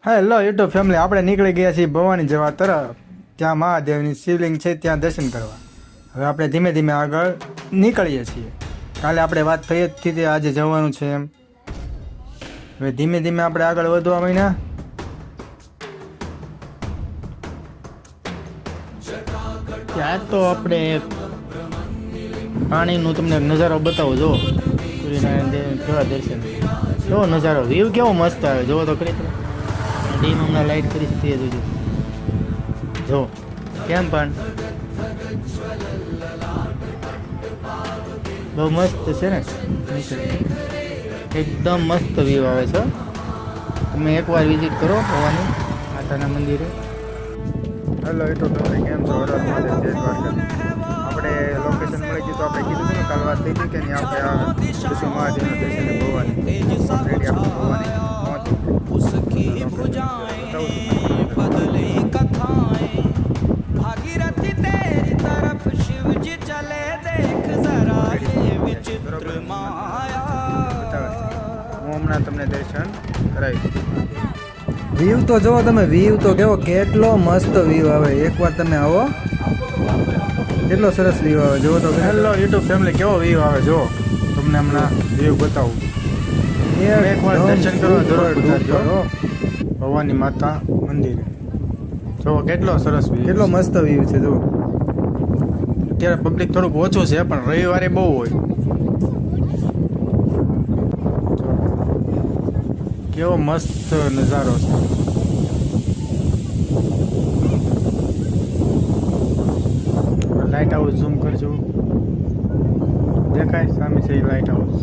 Hello YouTube family, આપણે નીકળી ગયા છીએ ભવાની જવા તરફ. ત્યાં મહાદેવની શિવલિંગ છે, ત્યાં દર્શન કરવા. હવે આપણે ધીમે ધીમે આગળ નીકળીએ છીએ. કાલે આપણે વાત થઈ જ હતી આજે જવાનું છે એમ. હવે ધીમે ધીમે આપણે આગળ વધવા માંડ્યા. ત્યાં તો આપણે પાણીનું તમને નજારો બતાવો. જો સૂર્યનારાયણ દેવ કેવા દર્શન, કેવો નજારો, વ્યૂ કેવો મસ્ત આવે. જોવો તો ખરી ડીમ હમણાં લાઈટ કરી તે જોજો. જો કેમ પણ બહુ મસ્ત છે ને, એકદમ મસ્ત વ્યૂ આવે છે. તમે એકવાર વિઝિટ કરો ભવાની માતાના મંદિરે. હેલો યુટ્યુબ તમે કેમ છો? આપણે લોકેશન મળી ગયું તો આપણે કીધું હતું ને, કાલ વાત થઈ હતી કે નહીં આપણે આ કૃષ્ણ મહાદેવના દર્શન ભવાની રેડી આપણે ભવાની હું હમણાં તમને દર્શન કરાવીશ. વ્યૂ તો જુઓ તમે, વ્યૂ તો કેવો, કેટલો મસ્ત વ્યૂ આવે. એકવાર તમે આવો, કેટલો સરસ વ્યૂ આવે. જુઓ તો હેલો યુટ્યુબ ફેમિલી, કેવો વ્યૂ આવે. જો તમને હમણાં વ્યૂ બતાવું. એકવાર દર્શન કરવા જરૂર પધારજો ભવાની માતા મંદિરે. જો કેટલો સરસ વ્યૂ, કેટલો મસ્ત વ્યૂ છે. જુઓ અત્યારે પબ્લિક થોડુંક ઓછું છે, પણ રવિવારે બહુ હોય. કેવો મસ્ત નજારો છે. લાઇટ હાઉસ ઝૂમ કરજો, દેખાય સામે છે લાઇટ હાઉસ.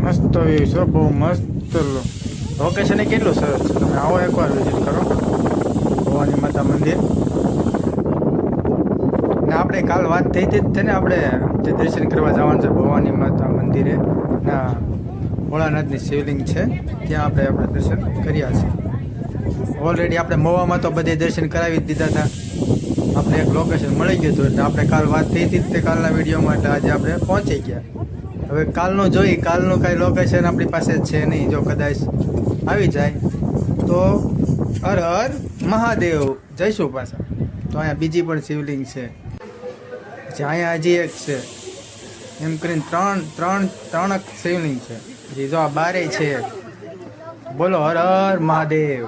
મસ્ત વ્યૂ છે, બહુ મસ્ત. લોકેશન એ કેટલું સરસ છે. તમે આવો એકવાર વિઝિટ કરો ભવાની માતા મંદિર. ને આપણે કાલ વાત થઈ હતી તેને, આપણે જે દર્શન કરવા જવાનું છે ભવાની માતા મંદિરે ના ભોળાનાથની શિવલિંગ છે, ત્યાં આપણે દર્શન કર્યા છે. ઓલરેડી આપણે મવામાં તો બધે દર્શન કરાવી જ દીધા હતા. આપણે એક લોકેશન મળી ગયું હતું, એટલે આપણે કાલ વાત થઈ હતી તે કાલના વિડીયોમાં, એટલે આજે આપણે પહોંચી ગયા. હવે કાલનું જોઈ, કાલનું કાંઈ લોકેશન આપણી પાસે છે નહીં. જો કદાચ આવી જાય તો હર હર મહાદેવ જઈશું પાછા. તો અહીંયા બીજી પણ શિવલિંગ છે, અહીંયા હજી એક છે, એમ કરીને ત્રણ શિવલિંગ છે. હજી જો આ બારે છે. બોલો હર હર મહાદેવ.